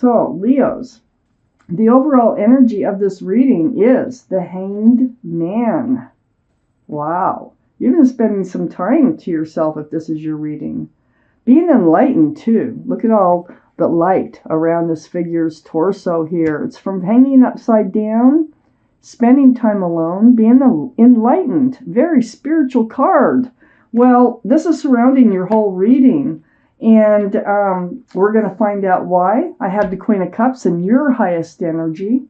So, Leos, the overall energy of this reading is the Hanged Man. Wow. You've been spending some time to yourself if this is your reading. Being enlightened, too. Look at all the light around this figure's torso here. It's from hanging upside down, spending time alone, being enlightened. Very spiritual card. Well, this is surrounding your whole reading. And we're going to find out why. I have the Queen of Cups in your highest energy.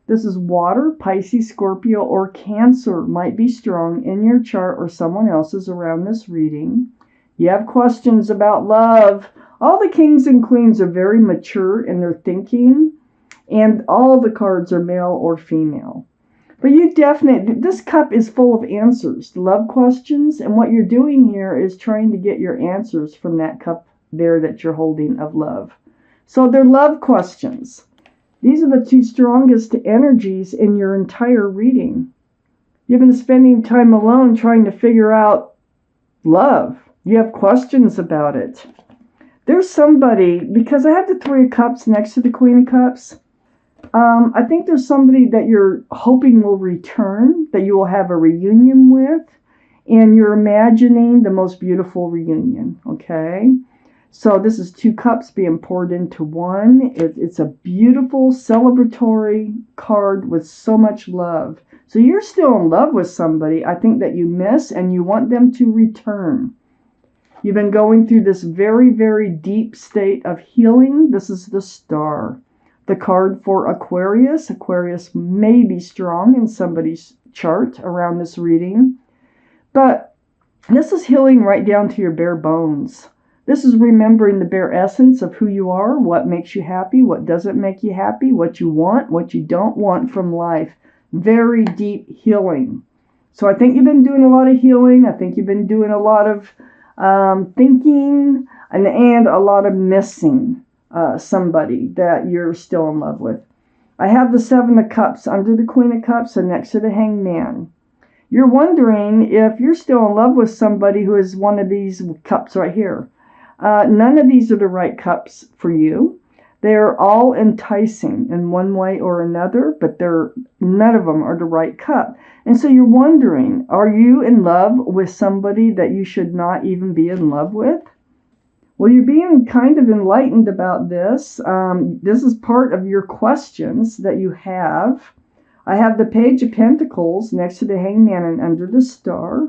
This is water, Pisces, Scorpio, or Cancer might be strong in your chart or someone else's around this reading. You have questions about love. All the kings and queens are very mature in their thinking, and all the cards are male or female. But this cup is full of answers, love questions, and what you're doing here is trying to get your answers from that cup there that you're holding of love. So they're love questions. These are the two strongest energies in your entire reading. You've been spending time alone trying to figure out love. You have questions about it. There's somebody, because I have the Three of Cups next to the Queen of Cups, I think there's somebody that you're hoping will return, that you will have a reunion with, and you're imagining the most beautiful reunion, okay? So this is two cups being poured into one. It's a beautiful celebratory card with so much love. So you're still in love with somebody, I think, that you miss, and you want them to return. You've been going through this very, very deep state of healing. This is the Star. The card for Aquarius. Aquarius may be strong in somebody's chart around this reading. But this is healing right down to your bare bones. This is remembering the bare essence of who you are, what makes you happy, what doesn't make you happy, what you want, what you don't want from life. Very deep healing. So I think you've been doing a lot of healing. I think you've been doing a lot of thinking and a lot of missing. Somebody that you're still in love with. I have the Seven of Cups under the Queen of Cups and next to the Hanged Man. You're wondering if you're still in love with somebody who is one of these cups right here. None of these are the right cups for you. They're all enticing in one way or another, but none of them are the right cup. And so you're wondering, are you in love with somebody that you should not even be in love with? Well, you're being kind of enlightened about this. This is part of your questions that you have. I have the Page of Pentacles next to the Hanged Man and under the Star.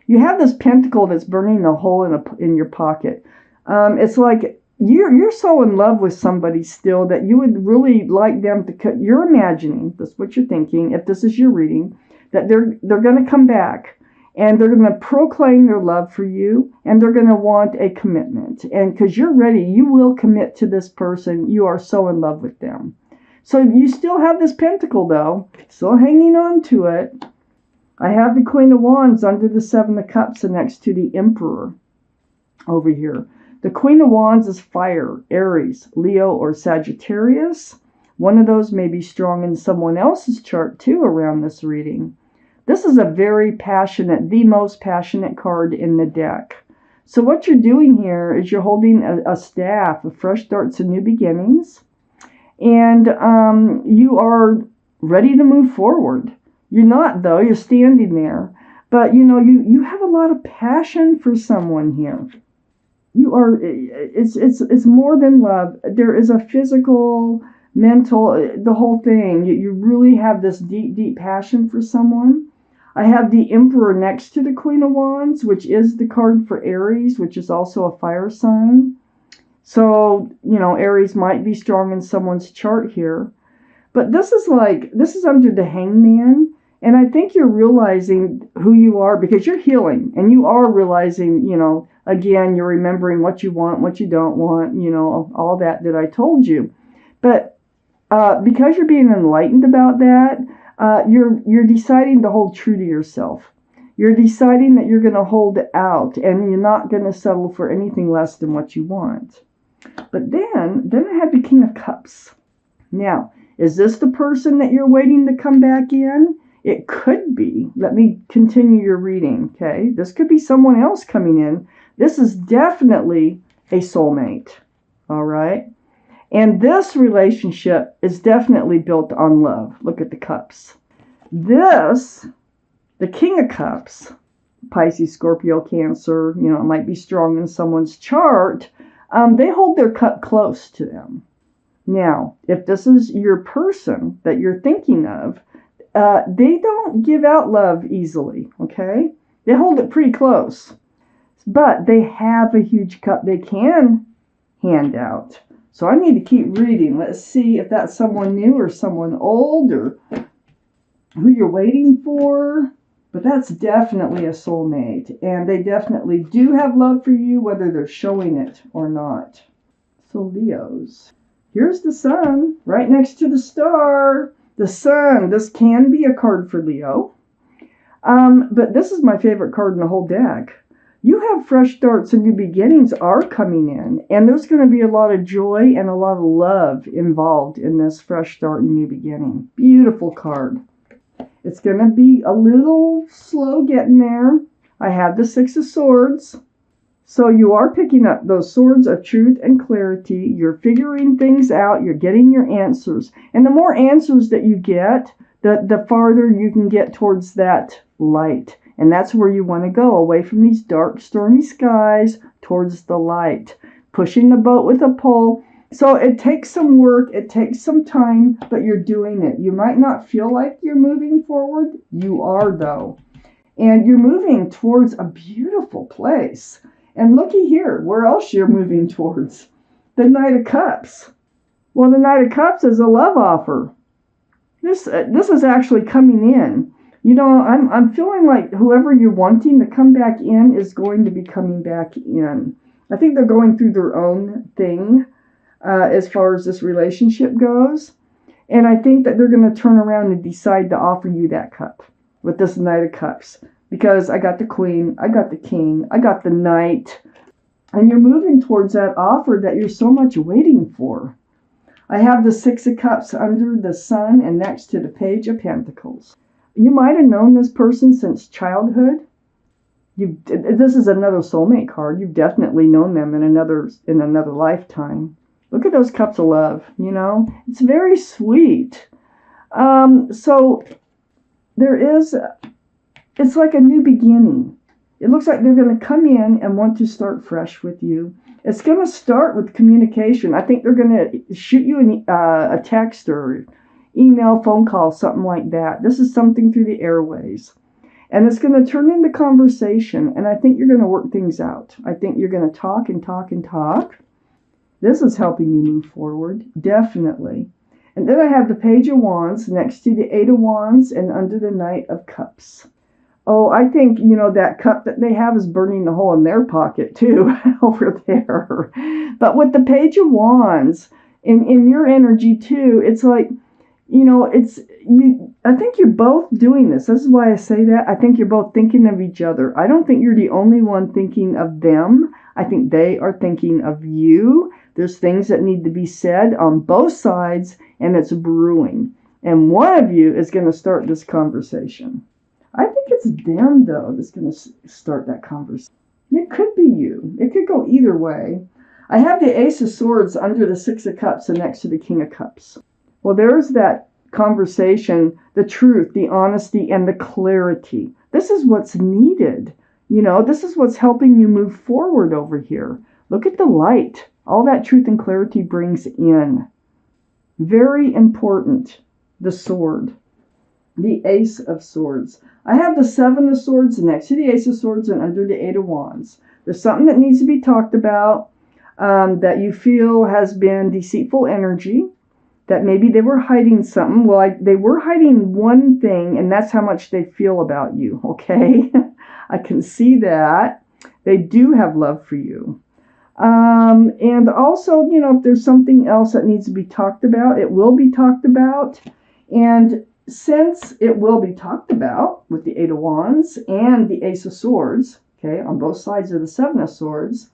You have this pentacle that's burning a hole in your pocket. It's like you're so in love with somebody still that you would really like them to. You're imagining, that's what you're thinking, if this is your reading, that they're going to come back. And they're going to proclaim their love for you, and they're going to want a commitment. And because you're ready, you will commit to this person. You are so in love with them. So you still have this pentacle, though, still hanging on to it. I have the Queen of Wands under the Seven of Cups and next to the Emperor over here. The Queen of Wands is fire, Aries, Leo, or Sagittarius. One of those may be strong in someone else's chart, too, around this reading. This is a very passionate, the most passionate card in the deck. So what you're doing here is you're holding a staff of fresh starts and new beginnings. And you are ready to move forward. You're not, though. You're standing there. But, you have a lot of passion for someone here. You are, it's more than love. There is a physical, mental, the whole thing. You really have this deep, deep passion for someone. I have the Emperor next to the Queen of Wands, which is the card for Aries, which is also a fire sign. So, Aries might be strong in someone's chart here. But this is under the Hanged Man. And I think you're realizing who you are because you're healing. And you are realizing, again, you're remembering what you want, what you don't want, all that I told you. But because you're being enlightened about that, you're deciding to hold true to yourself. You're deciding that you're going to hold it out and you're not going to settle for anything less than what you want. But then I have the King of Cups. Now, is this the person that you're waiting to come back in? It could be. Let me continue your reading, okay? This could be someone else coming in. This is definitely a soulmate, all right? And this relationship is definitely built on love. Look at the cups. This, the King of Cups, Pisces, Scorpio, Cancer, it might be strong in someone's chart. They hold their cup close to them. Now, if this is your person that you're thinking of, they don't give out love easily, okay? They hold it pretty close. But they have a huge cup they can hand out. So I need to keep reading. Let's see if that's someone new or someone old or who you're waiting for. But that's definitely a soulmate. And they definitely do have love for you, whether they're showing it or not. So Leos. Here's the sun right next to the star. The sun. This can be a card for Leo. But this is my favorite card in the whole deck. You have fresh starts and new beginnings are coming in. And there's going to be a lot of joy and a lot of love involved in this fresh start and new beginning. Beautiful card. It's going to be a little slow getting there. I have the Six of Swords. So you are picking up those swords of truth and clarity. You're figuring things out. You're getting your answers. And the more answers that you get, the farther you can get towards that light. And that's where you want to go, away from these dark, stormy skies, towards the light. Pushing the boat with a pole. So it takes some work, it takes some time, but you're doing it. You might not feel like you're moving forward. You are, though. And you're moving towards a beautiful place. And looky here, where else you're moving towards? The Knight of Cups. Well, the Knight of Cups is a love offer. This is actually coming in. I'm feeling like whoever you're wanting to come back in is going to be coming back in. I think they're going through their own thing as far as this relationship goes. And I think that they're going to turn around and decide to offer you that cup with this Knight of Cups. Because I got the Queen, I got the King, I got the Knight. And you're moving towards that offer that you're so much waiting for. I have the Six of Cups under the Sun and next to the Page of Pentacles. You might have known this person since childhood. This is another soulmate card. You've definitely known them in another lifetime. Look at those cups of love, It's very sweet. So it's like a new beginning. It looks like they're going to come in and want to start fresh with you. It's going to start with communication. I think they're going to shoot you a text or email, phone call, something like that. This is something through the airways. And it's going to turn into conversation. And I think you're going to work things out. I think you're going to talk and talk and talk. This is helping you move forward. Definitely. And then I have the Page of Wands next to the Eight of Wands and under the Knight of Cups. Oh, I think, that cup that they have is burning a hole in their pocket too, over there. But with the Page of Wands, in your energy too, it's like, I think you're both doing this. This is why I say that. I think you're both thinking of each other. I don't think you're the only one thinking of them. I think they are thinking of you. There's things that need to be said on both sides, and it's brewing. And one of you is going to start this conversation. I think it's them, though, that's going to start that conversation. It could be you. It could go either way. I have the Ace of Swords under the Six of Cups and next to the King of Cups. Well, there's that conversation, the truth, the honesty, and the clarity. This is what's needed. This is what's helping you move forward over here. Look at the light. All that truth and clarity brings in. Very important. The sword. The Ace of Swords. I have the Seven of Swords next to the Ace of Swords and under the Eight of Wands. There's something that needs to be talked about that you feel has been deceitful energy, that maybe they were hiding something. Well, they were hiding one thing, and that's how much they feel about you, okay? I can see that. They do have love for you. And also, if there's something else that needs to be talked about, it will be talked about. And since it will be talked about with the Eight of Wands and the Ace of Swords, okay, on both sides of the Seven of Swords,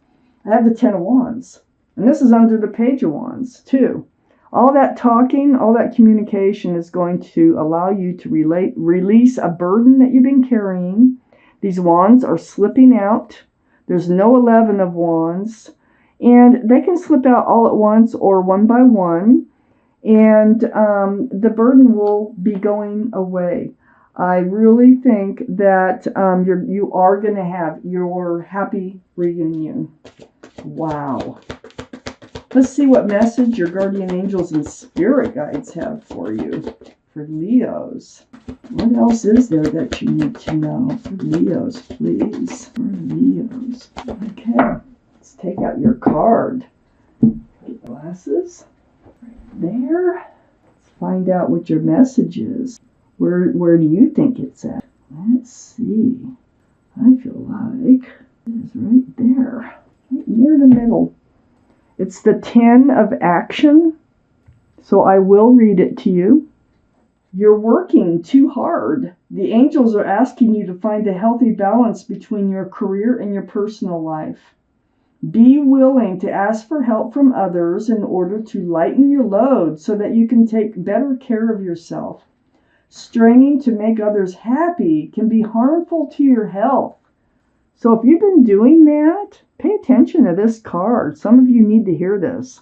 I have the Ten of Wands. And this is under the Page of Wands, too. All that talking, all that communication is going to allow you to release a burden that you've been carrying. These wands are slipping out. There's no 11 of Wands. And they can slip out all at once or one by one, and the burden will be going away. I really think that you are going to have your happy reunion. Wow. Let's see what message your guardian angels and spirit guides have for you, for Leos. What else is there that you need to know for Leos, please? For Leos. Okay, let's take out your card. Get glasses. Right there. Let's find out what your message is. Where do you think it's at? Let's see. I feel like it is right there, right near the middle. It's the 10 of action, so I will read it to you. You're working too hard. The angels are asking you to find a healthy balance between your career and your personal life. Be willing to ask for help from others in order to lighten your load so that you can take better care of yourself. Straining to make others happy can be harmful to your health. So if you've been doing that, pay attention to this card. Some of you need to hear this.